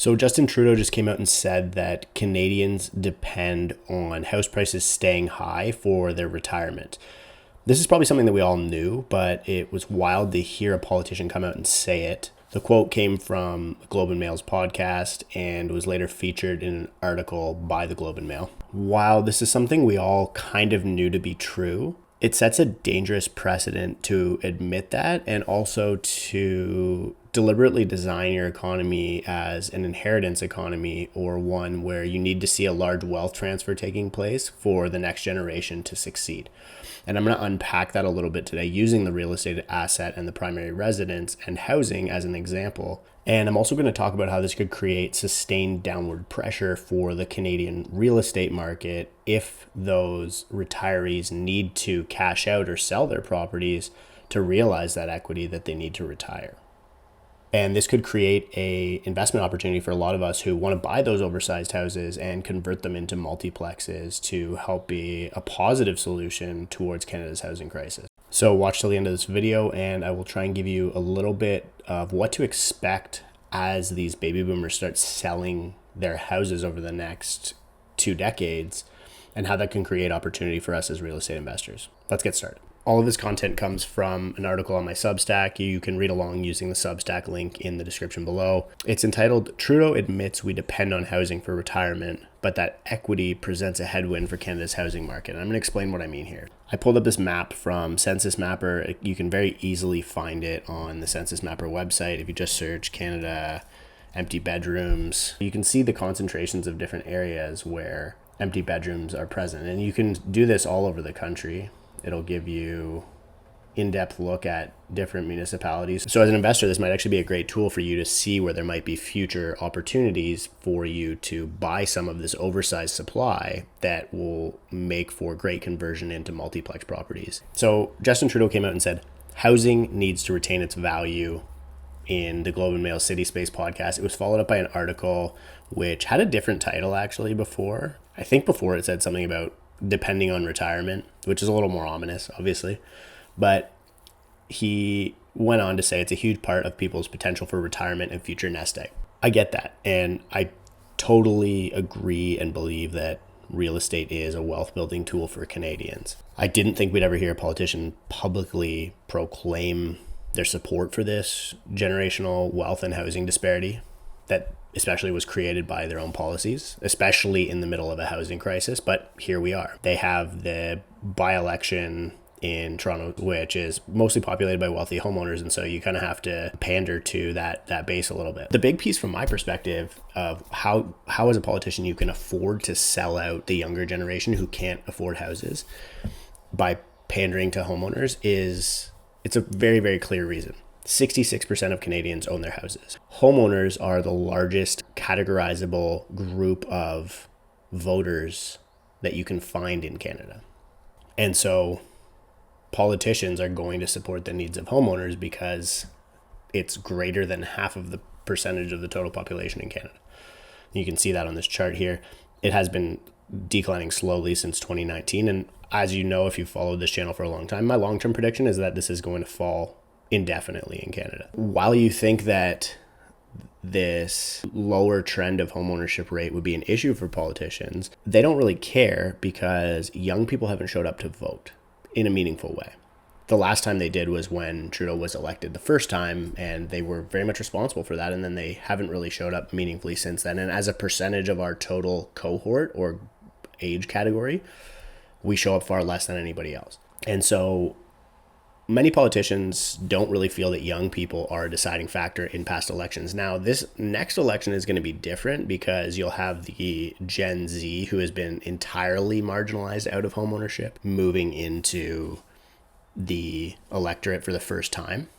So Justin Trudeau just came out and said that Canadians depend on house prices staying high for their retirement. This is probably something that we all knew, but it was wild to hear a politician come out and say it. The quote came from Globe and Mail's podcast and was later featured in an article by the Globe and Mail. While this is something we all kind of knew to be true, it sets a dangerous precedent to admit that and also to deliberately design your economy as an inheritance economy, or one where you need to see a large wealth transfer taking place for the next generation to succeed. And I'm going to unpack that a little bit today using the real estate asset and the primary residence and housing as an example. And I'm also going to talk about how this could create sustained downward pressure for the Canadian real estate market if those retirees need to cash out or sell their properties to realize that equity that they need to retire. And this could create a investment opportunity for a lot of us who want to buy those oversized houses and convert them into multiplexes to help be a positive solution towards Canada's housing crisis. So watch till the end of this video and I will try and give you a little bit of what to expect as these baby boomers start selling their houses over the next 2 decades and how that can create opportunity for us as real estate investors. Let's get started. All of this content comes from an article on my Substack. You can read along using the Substack link in the description below. It's entitled, "Trudeau Admits We Depend on Housing for Retirement, but that Equity Presents a Headwind for Canada's Housing Market." And I'm going to explain what I mean here. I pulled up this map from Census Mapper. You can very easily find it on the Census Mapper website. If you just search Canada empty bedrooms, you can see the concentrations of different areas where empty bedrooms are present. And you can do this all over the country. It'll give you in-depth look at different municipalities. So as an investor, this might actually be a great tool for you to see where there might be future opportunities for you to buy some of this oversized supply that will make for great conversion into multiplex properties. So Justin Trudeau came out and said, housing needs to retain its value in the Globe and Mail City Space podcast. It was followed up by an article which had a different title actually before. I think before it said something about depending on retirement, which is a little more ominous, obviously. But he went on to say it's a huge part of people's potential for retirement and future nest egg. I get that. And I totally agree and believe that real estate is a wealth building tool for Canadians. I didn't think we'd ever hear a politician publicly proclaim their support for this generational wealth and housing disparity that especially was created by their own policies, especially in the middle of a housing crisis. But here we are. They have the by-election in Toronto, which is mostly populated by wealthy homeowners. And so you kind of have to pander to that base a little bit. The big piece from my perspective of how as a politician you can afford to sell out the younger generation who can't afford houses by pandering to homeowners is it's a very, very clear reason. 66% of Canadians own their houses. Homeowners are the largest categorizable group of voters that you can find in Canada. And so politicians are going to support the needs of homeowners because it's greater than half of the percentage of the total population in Canada. You can see that on this chart here. It has been declining slowly since 2019. And as you know, if you've followed this channel for a long time, my long-term prediction is that this is going to fall indefinitely in Canada. While you think that this lower trend of homeownership rate would be an issue for politicians, they don't really care because young people haven't showed up to vote in a meaningful way. The last time they did was when Trudeau was elected the first time, and they were very much responsible for that, and then they haven't really showed up meaningfully since then. And as a percentage of our total cohort or age category, we show up far less than anybody else. And so many politicians don't really feel that young people are a deciding factor in past elections. Now, this next election is going to be different because you'll have the Gen Z who has been entirely marginalized out of homeownership moving into the electorate for the first time.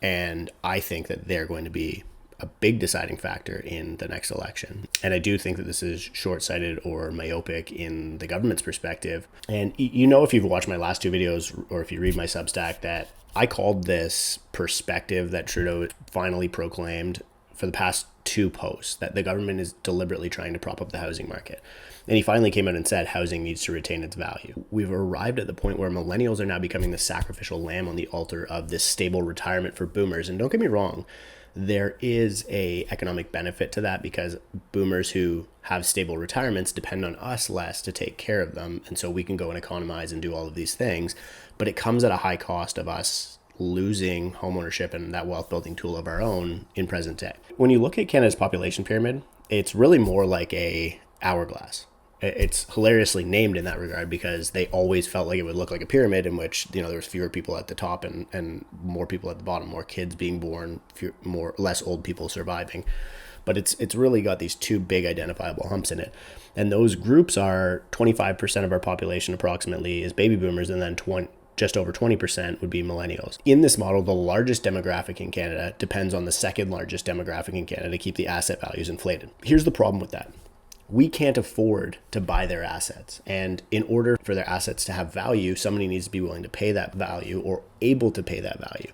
And I think that they're going to be a big deciding factor in the next election. And I do think that this is short-sighted or myopic in the government's perspective. And you know, if you've watched my last 2 videos or if you read my Substack, that I called this perspective that Trudeau finally proclaimed for the past 2 posts, that the government is deliberately trying to prop up the housing market. And he finally came out and said housing needs to retain its value. We've arrived at the point where millennials are now becoming the sacrificial lamb on the altar of this stable retirement for boomers. And don't get me wrong, there is a economic benefit to that because boomers who have stable retirements depend on us less to take care of them. And so we can go and economize and do all of these things, but it comes at a high cost of us losing homeownership and that wealth building tool of our own in present day. When you look at Canada's population pyramid, it's really more like a hourglass. It's hilariously named in that regard because they always felt like it would look like a pyramid in which, there was fewer people at the top and more people at the bottom, more kids being born, less old people surviving. But it's really got these two big identifiable humps in it. And those groups are 25% of our population approximately is baby boomers, and then just over 20% would be millennials. In this model, the largest demographic in Canada depends on the second largest demographic in Canada to keep the asset values inflated. Here's the problem with that. We can't afford to buy their assets. And in order for their assets to have value, somebody needs to be willing to pay that value or able to pay that value.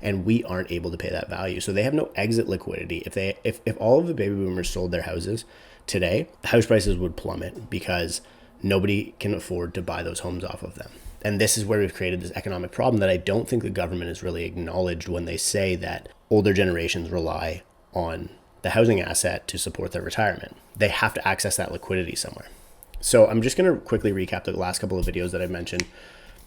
And we aren't able to pay that value. So they have no exit liquidity. If all of the baby boomers sold their houses today, house prices would plummet because nobody can afford to buy those homes off of them. And this is where we've created this economic problem that I don't think the government has really acknowledged when they say that older generations rely on the housing asset to support their retirement. They have to access that liquidity somewhere. So I'm just going to quickly recap the last couple of videos that I've mentioned.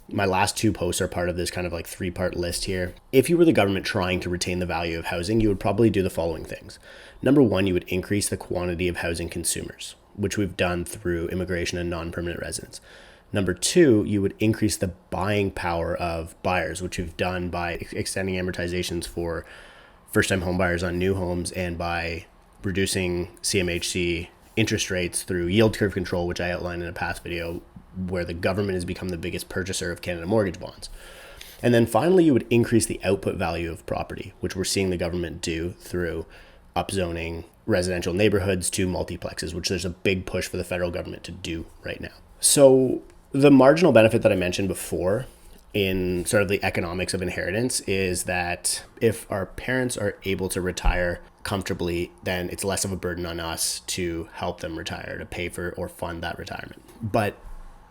My last two posts are part of this kind of like 3-part list here. If you were the government trying to retain the value of housing, you would probably do the following things. Number one, you would increase the quantity of housing consumers, which we've done through immigration and non-permanent residents. Number two, you would increase the buying power of buyers, which we've done by extending amortizations for first-time home buyers on new homes and by reducing CMHC interest rates through yield curve control, which I outlined in a past video, where the government has become the biggest purchaser of Canada mortgage bonds. And then finally, you would increase the output value of property, which we're seeing the government do through upzoning residential neighborhoods to multiplexes, which there's a big push for the federal government to do right now. So the marginal benefit that I mentioned before in sort of the economics of inheritance is that if our parents are able to retire comfortably, then it's less of a burden on us to help them retire, to pay for or fund that retirement. But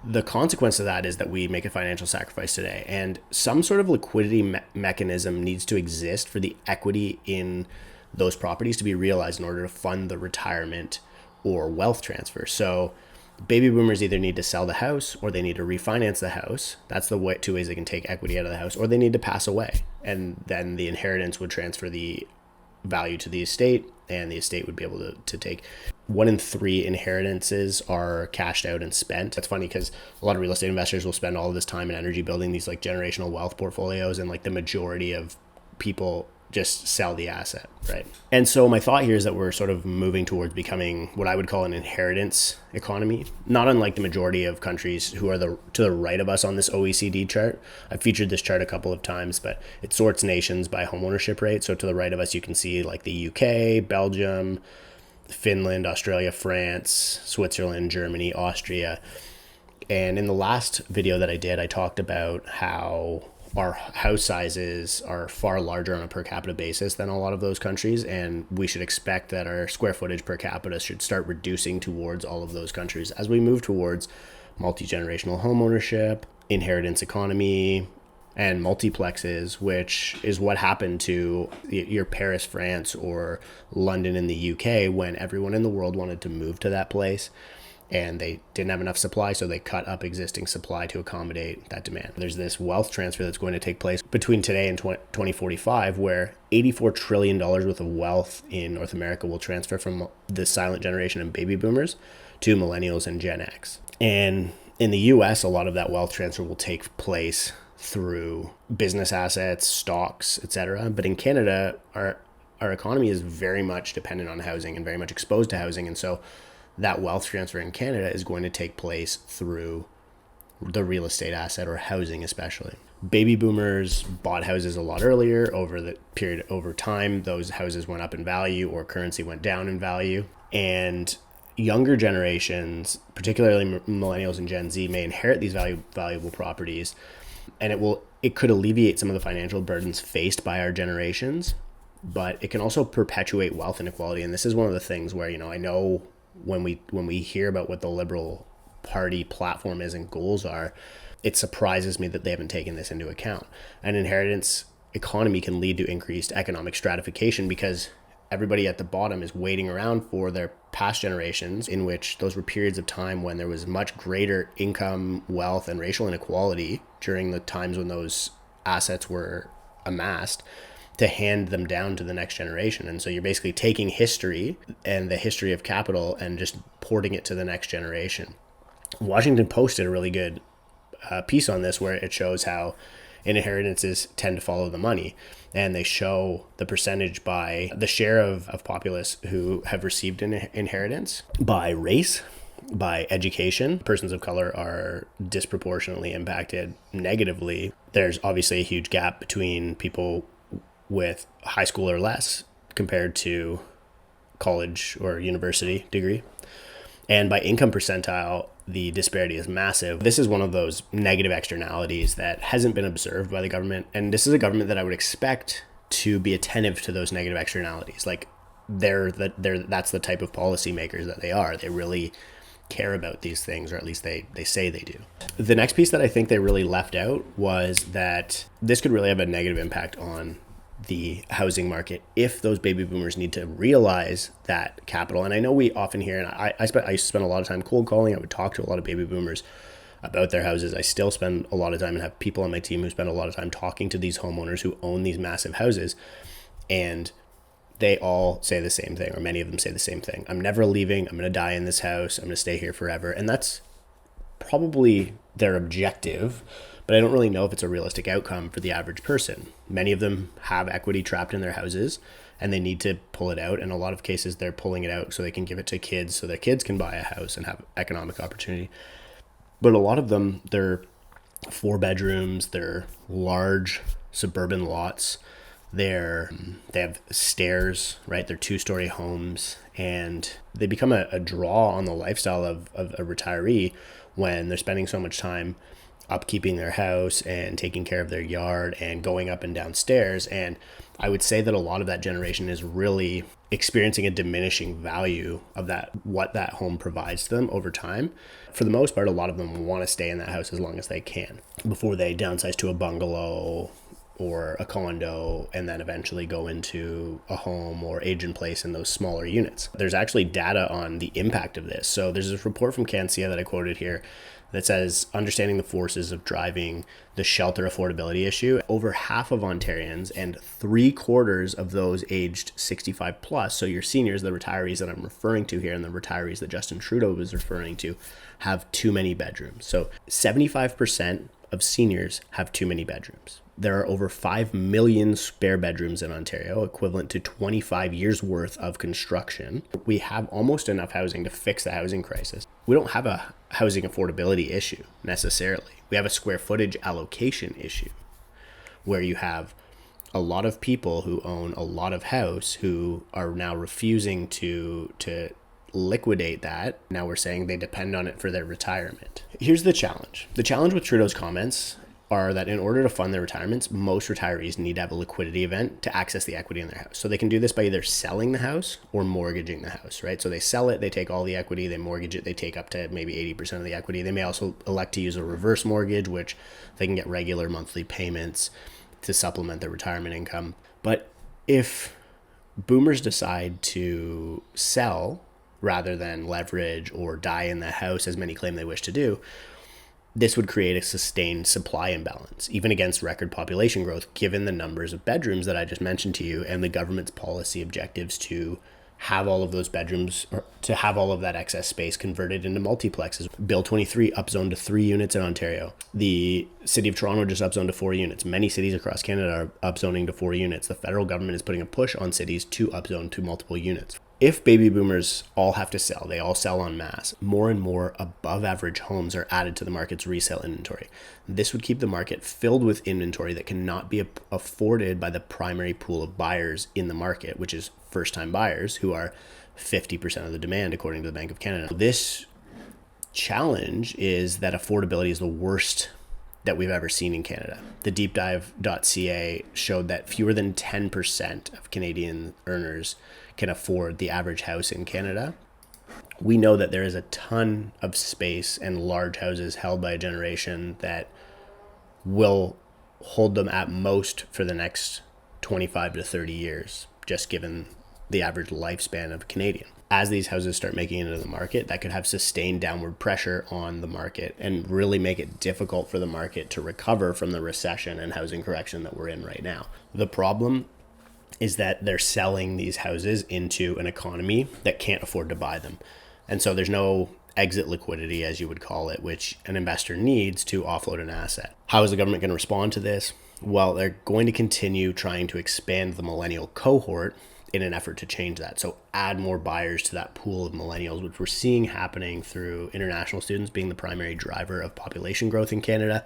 the consequence of that is that we make a financial sacrifice today, and some sort of liquidity mechanism needs to exist for the equity in those properties to be realized in order to fund the retirement or wealth transfer. So baby boomers either need to sell the house or they need to refinance the house. That's the two ways they can take equity out of the house, or they need to pass away. And then the inheritance would transfer the value to the estate, and the estate would be able to take 1 in 3 inheritances are cashed out and spent. That's funny because a lot of real estate investors will spend all of this time and energy building these like generational wealth portfolios, and like the majority of people just sell the asset, right? And so my thought here is that we're sort of moving towards becoming what I would call an inheritance economy, not unlike the majority of countries who are to the right of us on this OECD chart. I've featured this chart a couple of times, but it sorts nations by homeownership rate. So to the right of us, you can see like the UK, Belgium, Finland, Australia, France, Switzerland, Germany, Austria. And in the last video that I did, I talked about how our house sizes are far larger on a per capita basis than a lot of those countries, and we should expect that our square footage per capita should start reducing towards all of those countries as we move towards multi-generational home ownership, inheritance economy, and multiplexes, which is what happened to your Paris, France, or London in the UK when everyone in the world wanted to move to that place. And they didn't have enough supply, so they cut up existing supply to accommodate that demand. There's this wealth transfer that's going to take place between today and 2045, where $84 trillion worth of wealth in North America will transfer from the silent generation and baby boomers to millennials and Gen X. And in the US, a lot of that wealth transfer will take place through business assets, stocks, etc. But in Canada, our economy is very much dependent on housing and very much exposed to housing. And so that wealth transfer in Canada is going to take place through the real estate asset or housing especially. Baby boomers bought houses a lot earlier. Over time, those houses went up in value or currency went down in value. And younger generations, particularly millennials and Gen Z, may inherit these valuable properties, and it could alleviate some of the financial burdens faced by our generations, but it can also perpetuate wealth inequality. And this is one of the things where, I know when we hear about what the Liberal Party platform is and goals are, it surprises me that they haven't taken this into account. An inheritance economy can lead to increased economic stratification because everybody at the bottom is waiting around for their past generations, in which those were periods of time when there was much greater income, wealth, and racial inequality during the times when those assets were amassed, to hand them down to the next generation. And so you're basically taking history and the history of capital and just porting it to the next generation. Washington Post did a really good piece on this where it shows how inheritances tend to follow the money, and they show the percentage by the share of populace who have received an inheritance by race, by education. Persons of color are disproportionately impacted negatively. There's obviously a huge gap between people with high school or less compared to college or university degree. And by income percentile, the disparity is massive. This is one of those negative externalities that hasn't been observed by the government. And this is a government that I would expect to be attentive to those negative externalities. Like that's the type of policymakers that they are. They really care about these things, or at least they say they do. The next piece that I think they really left out was that this could really have a negative impact on the housing market if those baby boomers need to realize that capital. And I know we often hear, and I used to spend a lot of time cold calling. I would talk to a lot of baby boomers about their houses. I still spend a lot of time and have people on my team who spend a lot of time talking to these homeowners who own these massive houses. And they all say the same thing, or many of them say the same thing. I'm never leaving. I'm going to die in this house. I'm going to stay here forever. And that's probably their objective, but I don't really know if it's a realistic outcome for the average person. Many of them have equity trapped in their houses and they need to pull it out. In a lot of cases, they're pulling it out so they can give it to kids so their kids can buy a house and have economic opportunity. But a lot of them, they're 4 bedrooms, they're large suburban lots, they have stairs, right? They're 2-story homes, and they become a draw on the lifestyle of a retiree when they're spending so much time upkeeping their house and taking care of their yard and going up and down stairs. And I would say that a lot of that generation is really experiencing a diminishing value of what that home provides to them over time. For the most part, a lot of them want to stay in that house as long as they can before they downsize to a bungalow or a condo, and then eventually go into a home or age in place in those smaller units. There's actually data on the impact of this. So there's this report from CanCIA that I quoted here that says, understanding the forces of driving the shelter affordability issue. Over half of Ontarians and 3/4 of those aged 65 plus, so your seniors, the retirees that I'm referring to here, and the retirees that Justin Trudeau was referring to, have too many bedrooms. So 75% of seniors have too many bedrooms. There are over 5 million spare bedrooms in Ontario, equivalent to 25 years worth of construction. We have almost enough housing to fix the housing crisis. We don't have a housing affordability issue necessarily. We have a square footage allocation issue where you have a lot of people who own a lot of house who are now refusing to liquidate that. Now we're saying they depend on it for their retirement. Here's the challenge. The challenge with Trudeau's comments are that in order to fund their retirements, most retirees need to have a liquidity event to access the equity in their house. So they can do this by either selling the house or mortgaging the house, right? So they sell it, they take all the equity, they mortgage it, they take up to maybe 80% of the equity. They may also elect to use a reverse mortgage, which they can get regular monthly payments to supplement their retirement income. But if boomers decide to sell rather than leverage or die in the house, as many claim they wish to do, this would create a sustained supply imbalance, even against record population growth, given the numbers of bedrooms that I just mentioned to you and the government's policy objectives to have all of those bedrooms, or to have all of that excess space converted into multiplexes. Bill 23 upzoned to 3 units in Ontario. The City of Toronto just upzoned to 4 units. Many cities across Canada are upzoning to 4 units. The federal government is putting a push on cities to upzone to multiple units. If baby boomers all have to sell, they all sell en masse, more and more above average homes are added to the market's resale inventory. This would keep the market filled with inventory that cannot be afforded by the primary pool of buyers in the market, which is first-time buyers, who are 50% of the demand, according to the Bank of Canada. This challenge is that affordability is the worst that we've ever seen in Canada. The deepdive.ca showed that fewer than 10% of Canadian earners can afford the average house in Canada. We know that there is a ton of space and large houses held by a generation that will hold them at most for the next 25 to 30 years, just given the average lifespan of a Canadian. As these houses start making it into the market, that could have sustained downward pressure on the market and really make it difficult for the market to recover from the recession and housing correction that we're in right now. The problem is that they're selling these houses into an economy that can't afford to buy them. And so there's no exit liquidity, as you would call it, which an investor needs to offload an asset. How is the government going to respond to this? Well, they're going to continue trying to expand the millennial cohort in an effort to change that. So add more buyers to that pool of millennials, which we're seeing happening through international students being the primary driver of population growth in Canada,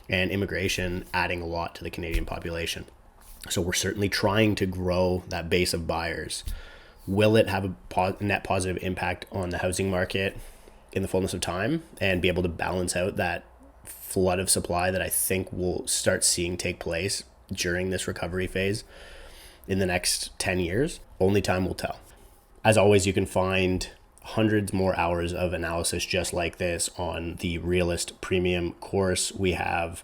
and immigration adding a lot to the Canadian population. So we're certainly trying to grow that base of buyers. Will it have a net positive impact on the housing market in the fullness of time and be able to balance out that flood of supply that I think we'll start seeing take place during this recovery phase in the next 10 years? Only time will tell. As always, you can find hundreds more hours of analysis just like this on the Realist Premium course. We have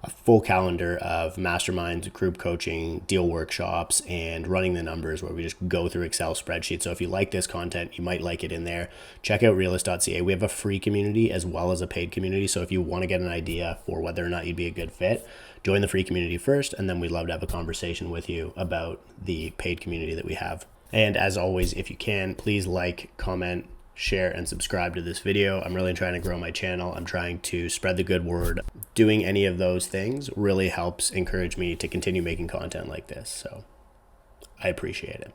a full calendar of masterminds, group coaching, deal workshops, and running the numbers where we just go through Excel spreadsheets. So if you like this content, you might like it in there. Check out realist.ca. We have a free community as well as a paid community. So if you want to get an idea for whether or not you'd be a good fit, join the free community first, and then we'd love to have a conversation with you about the paid community that we have. And as always, if you can, please like, comment, share, and subscribe to this video. I'm really trying to grow my channel. I'm trying to spread the good word. Doing any of those things really helps encourage me to continue making content like this. So I appreciate it.